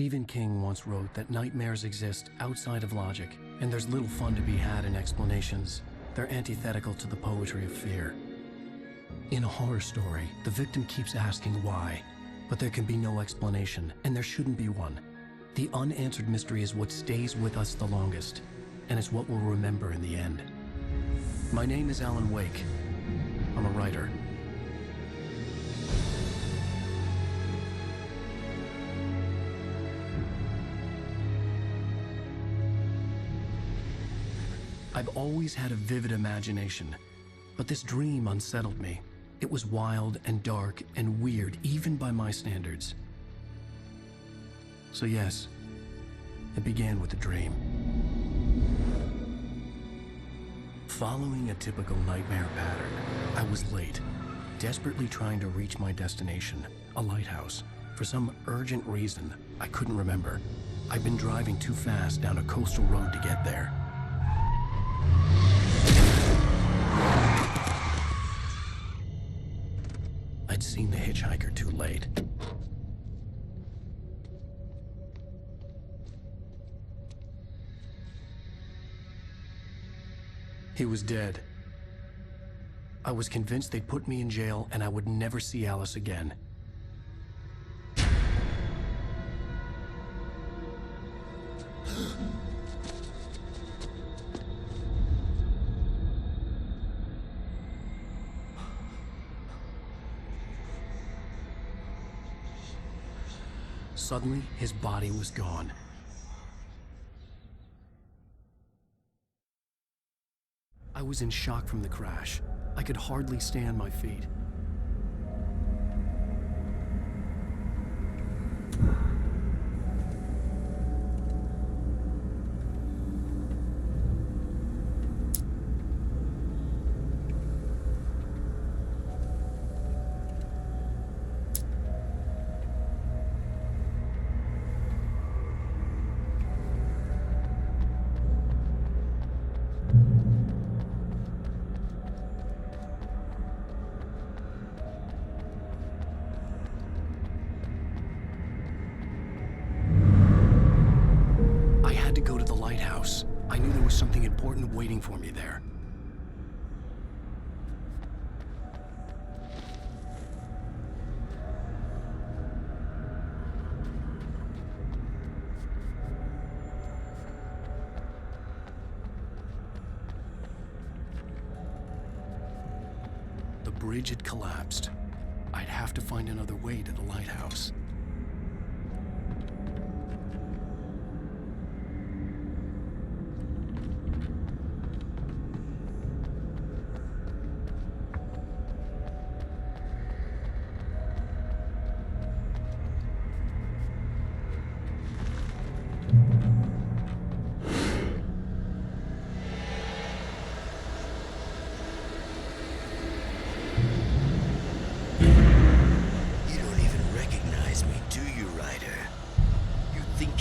Stephen King once wrote that nightmares exist outside of logic, and there's little fun to be had in explanations. They're antithetical to the poetry of fear. In a horror story, the victim keeps asking why, but there can be no explanation, and there shouldn't be one. The unanswered mystery is what stays with us the longest, and it's what we'll remember in the end. My name is Alan Wake. I'm a writer. I've always had a vivid imagination, but this dream unsettled me. It was wild and dark and weird, even by my standards. So yes, it began with a dream. Following a typical nightmare pattern, I was late, desperately trying to reach my destination, a lighthouse. For some urgent reason, I couldn't remember. I'd been driving too fast down a coastal road to get there. I'd seen the hitchhiker too late. He was dead. I was convinced they'd put me in jail and I would never see Alice again. Suddenly, his body was gone. I was in shock from the crash. I could hardly stay on my feet. I knew there was something important waiting for me there. The bridge had collapsed. I'd have to find another way to the lighthouse.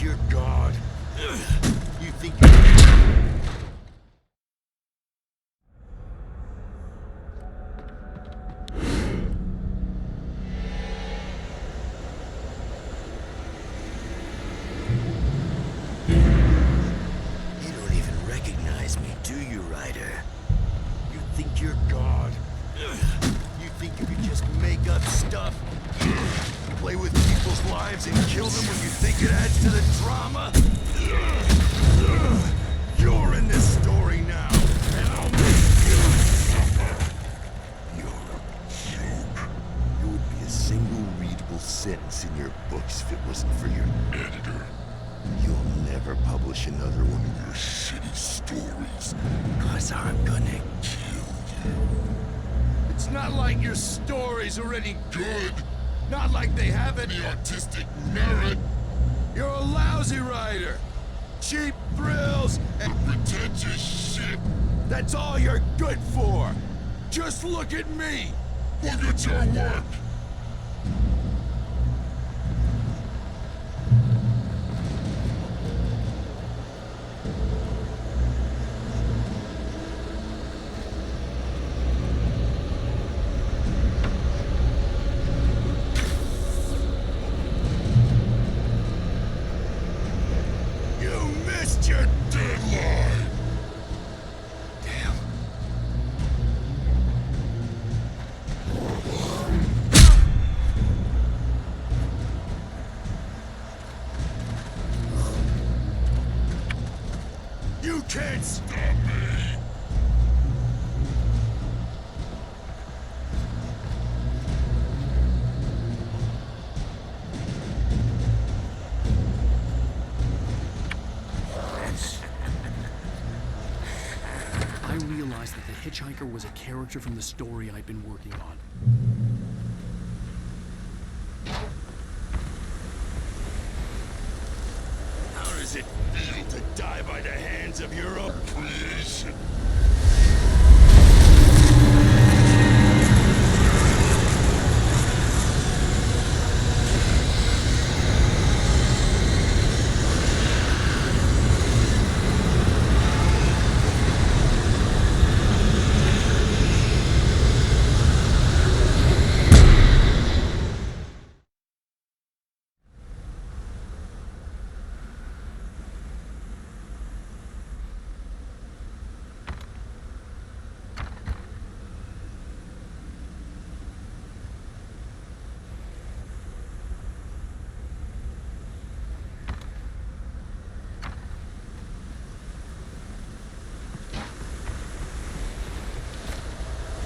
You're God. You think you... You don't even recognize me, do you, Ryder? You think you're God. You think you could just make up stuff? Play with people's lives and kill them when you think it adds to the drama? You're in this story now, and I'll make you suffer. You're a joke. It would be a single readable sentence in your books if it wasn't for your editor. You'll never publish another one of your shitty stories, 'cause I'm gonna kill you. It's not like your story's already good. Not like they have any artistic merit. You're a lousy writer. Cheap thrills and pretentious shit. That's all you're good for. Just look at me. Look at your work. You can't stop me! I realized that the hitchhiker was a character from the story I'd been working on. How does it feel to die by the hands of your own creation?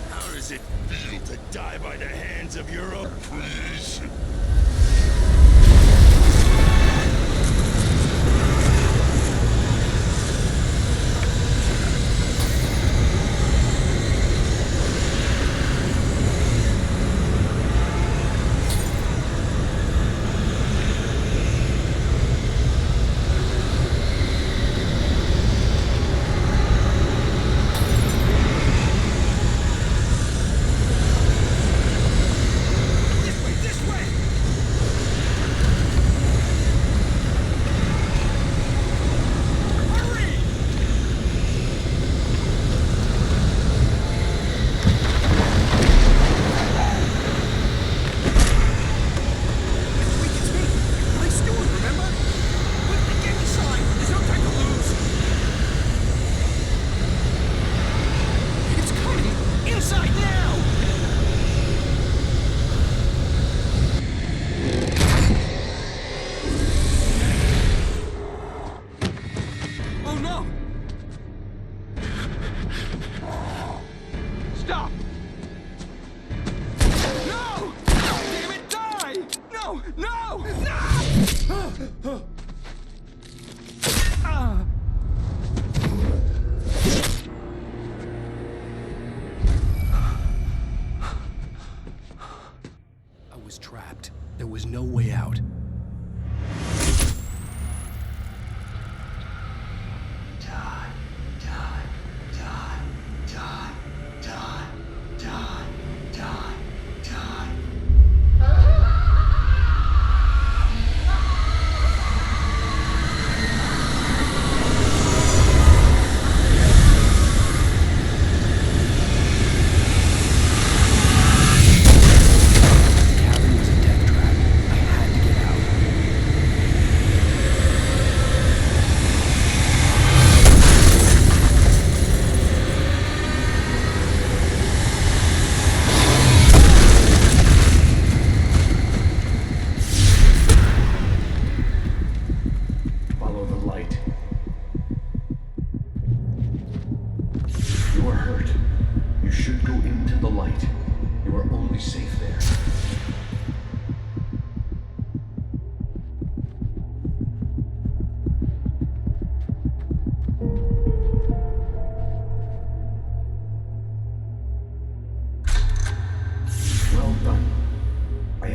How does it feel to die by the hands of your own creation? Stop! No! Damn it, die! No! No! No! I was trapped. There was no way out.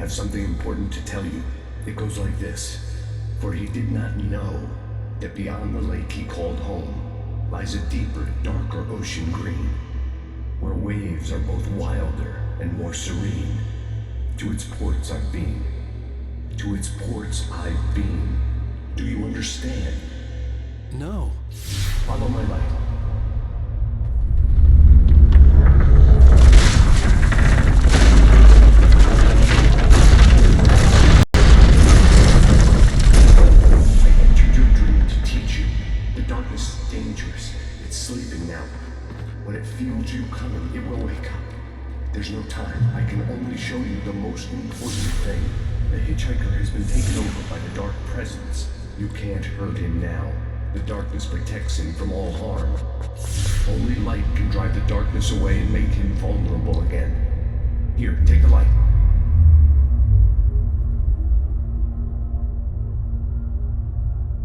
Something important to tell you. It goes like this. For he did not know that beyond the lake he called home lies a deeper, darker ocean green, where waves are both wilder and more serene. To its ports I've been. To its ports I've been. Do you understand? No. Follow my light. You coming, it will wake up. There's no time. I can only show you the most important thing. The hitchhiker has been taken over by the dark presence. You can't hurt him now. The darkness protects him from all harm. Only light can drive the darkness away and make him vulnerable again. Here, take the light.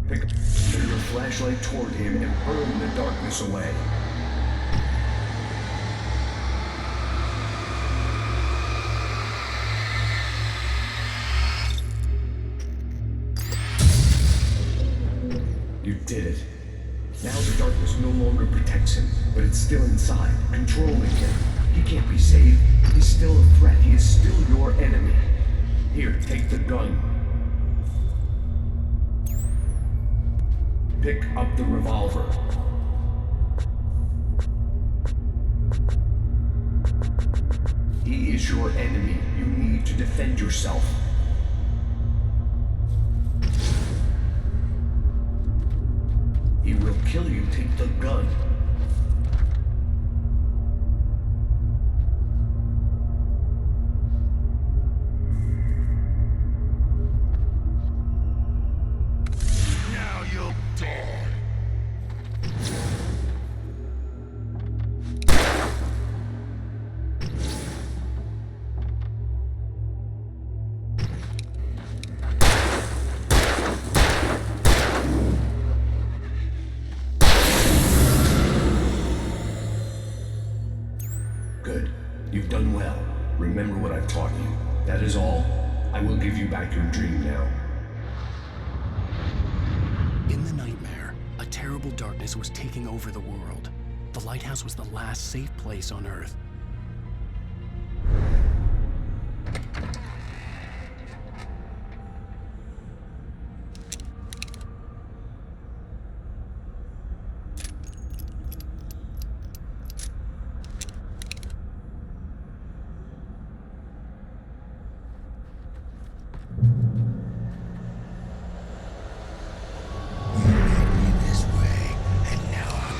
Turn your flashlight toward him and burn the darkness away. You did it. Now the darkness no longer protects him, but it's still inside, controlling him. He can't be saved. He's still a threat. He is still your enemy. Here, take the gun. Pick up the revolver. He is your enemy. You need to defend yourself. He will kill you. Take the gun. Now you'll die. Good. You've done well. Remember what I've taught you. That is all. I will give you back your dream now. In the nightmare, a terrible darkness was taking over the world. The lighthouse was the last safe place on Earth. This way, and now I'm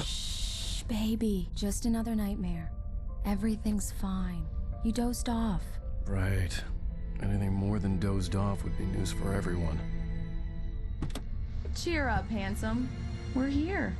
Shh, baby. Just another nightmare. Everything's fine. You dozed off. Right. Anything more than dozed off would be news for everyone. Cheer up, handsome. We're here.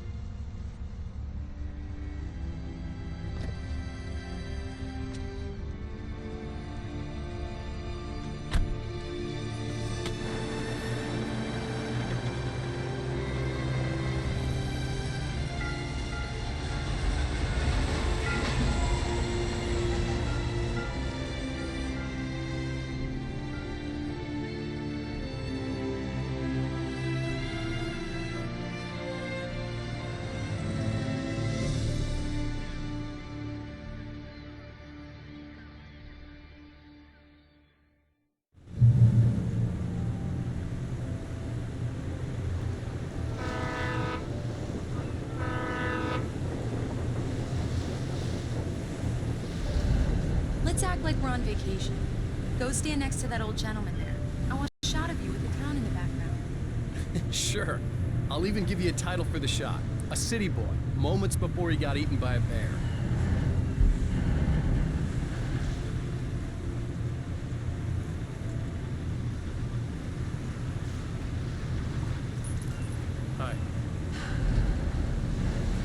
Let's act like we're on vacation. Go stand next to that old gentleman there. I want a shot of you with the town in the background. Sure. I'll even give you a title for the shot. A city boy, moments before he got eaten by a bear. Hi.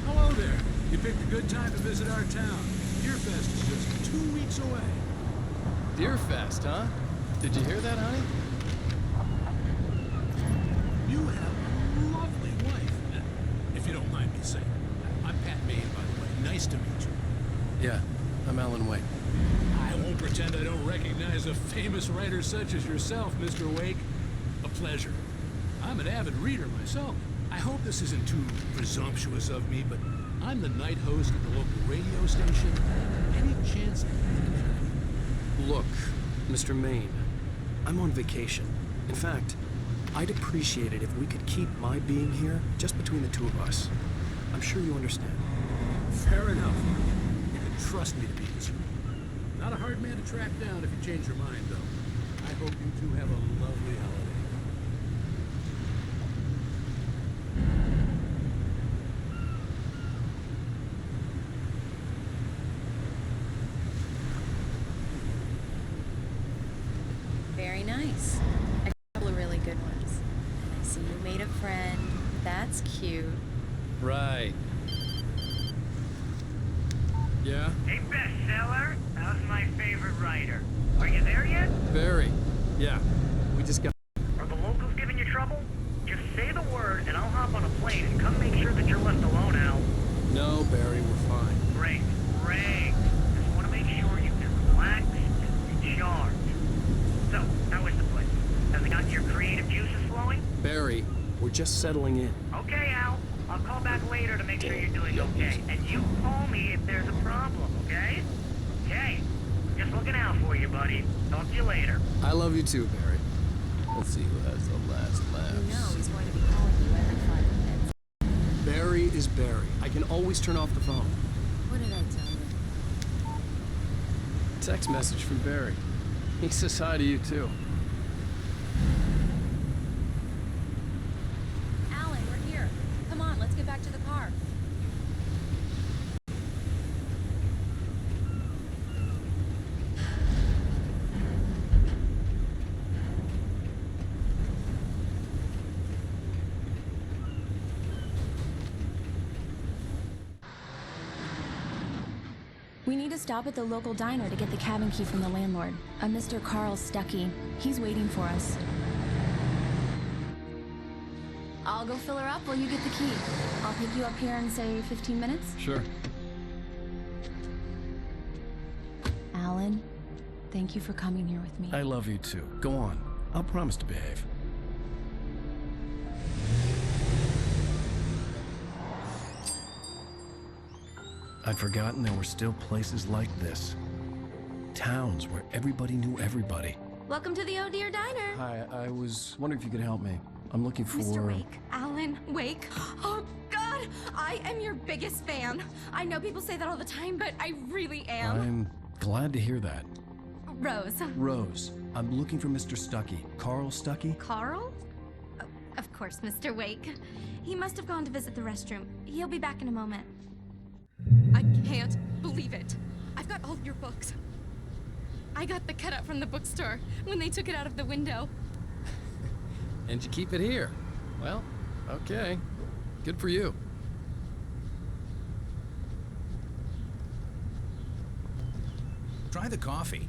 Hello there. You picked a good time to visit our town. Deerfest is just 2 weeks away. Deerfest, huh? Did you hear that, honey? You have a lovely wife. If you don't mind me saying. I'm Pat Maine, by the way. Nice to meet you. Yeah, I'm Alan Wake. I won't pretend I don't recognize a famous writer such as yourself, Mr. Wake. A pleasure. I'm an avid reader myself. I hope this isn't too presumptuous of me, but I'm the night host at the local radio station. Any chance of an interview? Look, Mr. Maine, I'm on vacation. In fact, I'd appreciate it if we could keep my being here just between the two of us. I'm sure you understand. Fair enough. You can trust me to be discreet. Not a hard man to track down if you change your mind, though. I hope you two have a lovely holiday. Very nice. A couple of really good ones. And I see you made a friend. That's cute. Right. Yeah? Hey, bestseller, how's my favorite writer? Are you there yet? Barry. Yeah. We just got... Are the locals giving you trouble? Just say the word and I'll hop on a plane and come make sure that you're left alone, Al. No, Barry, we're fine. Great, great. Just want to make sure you can relax and recharge. So, how is the place? Has it got your creative juices flowing? Barry, we're just settling in. Okay, Al. I'll call back later to make sure you're doing okay. And you call me if there's a problem, okay? Okay. Just looking out for you, buddy. Talk to you later. I love you too, Barry. Let's see who has the last laugh. You know he's going to be calling you every 5 minutes. Barry is Barry. I can always turn off the phone. What did I tell you? Text message from Barry. He says hi to you too. Alan, we're here. Come on, let's get back to the car. We need to stop at the local diner to get the cabin key from the landlord, a Mr. Carl Stuckey. He's waiting for us. I'll go fill her up while you get the key. I'll pick you up here in, say, 15 minutes. Sure. Alan, thank you for coming here with me. I love you too. Go on. I'll promise to behave. I'd forgotten there were still places like this. Towns where everybody knew everybody. Welcome to the Oh Dear Diner. Hi, I was wondering if you could help me. I'm looking for... Mr. Wake. Alan Wake. Oh, God! I am your biggest fan. I know people say that all the time, but I really am. I'm glad to hear that. Rose. Rose, I'm looking for Mr. Stuckey. Carl Stuckey? Carl? Of course, Mr. Wake. He must have gone to visit the restroom. He'll be back in a moment. I can't believe it. I've got all of your books. I got the cutout from the bookstore when they took it out of the window. And you keep it here. Well, okay. Good for you. Try the coffee.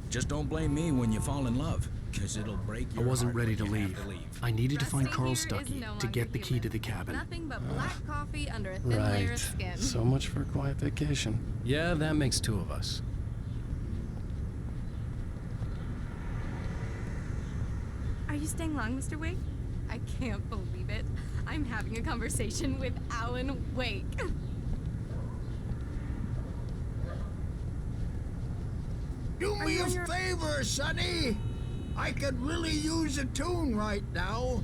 Just don't blame me when you fall in love, because it'll break your I wasn't heart ready to when you have leave. I needed to find Carl Stuckey to get the key to the cabin. Nothing but black coffee under a thin layer of skin. So much for a quiet vacation. Yeah, that makes two of us. Are you staying long, Mr. Wake? I can't believe it. I'm having a conversation with Alan Wake. Do me a favor, Sonny. I could really use a tune right now.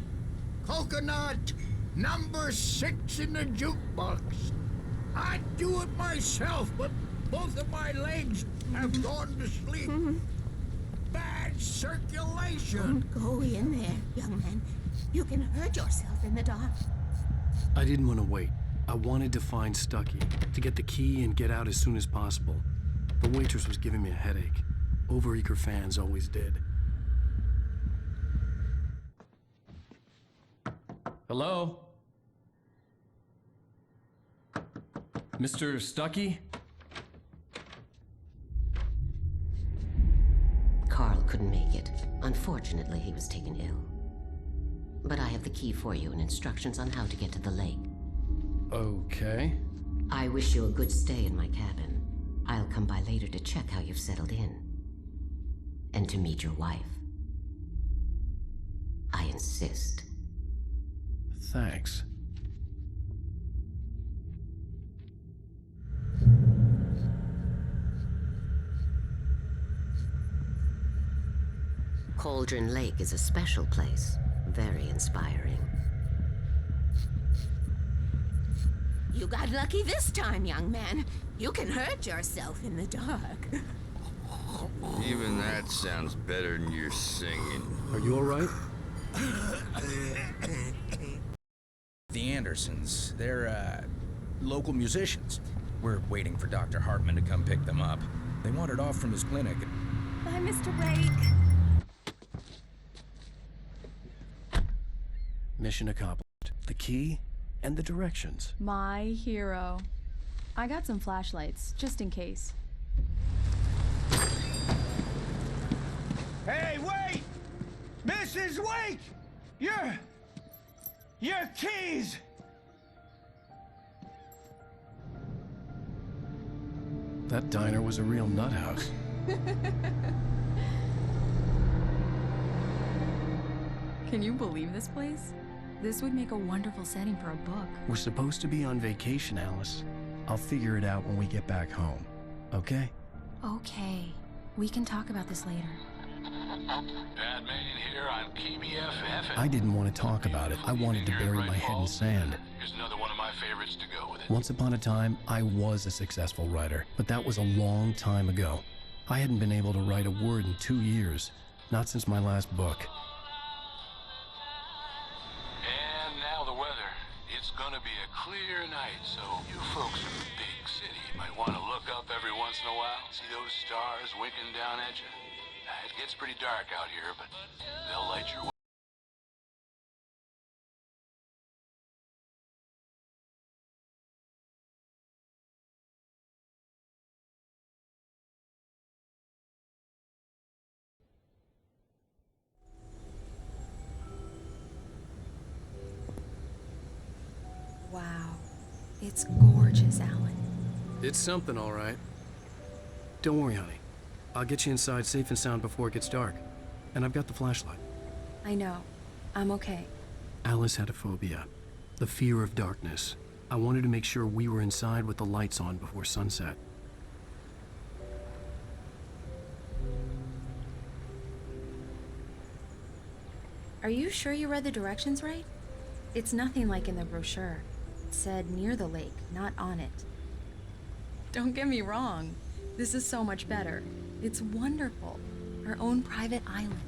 Coconut, number 6 in the jukebox. I'd do it myself, but both of my legs have gone to sleep. Bad circulation. Don't go in there, young man. You can hurt yourself in the dark. I didn't want to wait. I wanted to find Stuckey, to get the key and get out as soon as possible. The waitress was giving me a headache. Overeager fans always did. Hello? Mr. Stuckey? Carl couldn't make it. Unfortunately, he was taken ill. But I have the key for you and instructions on how to get to the lake. Okay. I wish you a good stay in my cabin. I'll come by later to check how you've settled in. And to meet your wife. I insist. Thanks. Cauldron Lake is a special place. Very inspiring. You got lucky this time, young man. You can hurt yourself in the dark. Even that sounds better than your singing. Are you all right? The Andersons, they're, local musicians. We're waiting for Dr. Hartman to come pick them up. They wandered off from his clinic. Bye, Mr. Wake. Mission accomplished. The key and the directions. My hero. I got some flashlights, just in case. Hey, wait! Mrs. Wake! Your keys! That diner was a real nut house. Can you believe this place? This would make a wonderful setting for a book. We're supposed to be on vacation, Alice. I'll figure it out when we get back home. Okay? Okay. We can talk about this later. Bad man here on KBFF. I didn't want to talk about it. I wanted to bury my head in sand. Here's another one of my favorites to go with it. Once upon a time, I was a successful writer, but that was a long time ago. I hadn't been able to write a word in 2 years, not since my last book. And now the weather. It's gonna be a clear night, so you folks in the big city might want to look up every once in a while. See those stars winking down at you? It gets pretty dark out here, but they'll light your way. Wow. It's gorgeous, Alan. It's something, all right. Don't worry, honey. I'll get you inside safe and sound before it gets dark. And I've got the flashlight. I know. I'm okay. Alice had a phobia. The fear of darkness. I wanted to make sure we were inside with the lights on before sunset. Are you sure you read the directions right? It's nothing like in the brochure. It said near the lake, not on it. Don't get me wrong. This is so much better. It's wonderful. Our own private island.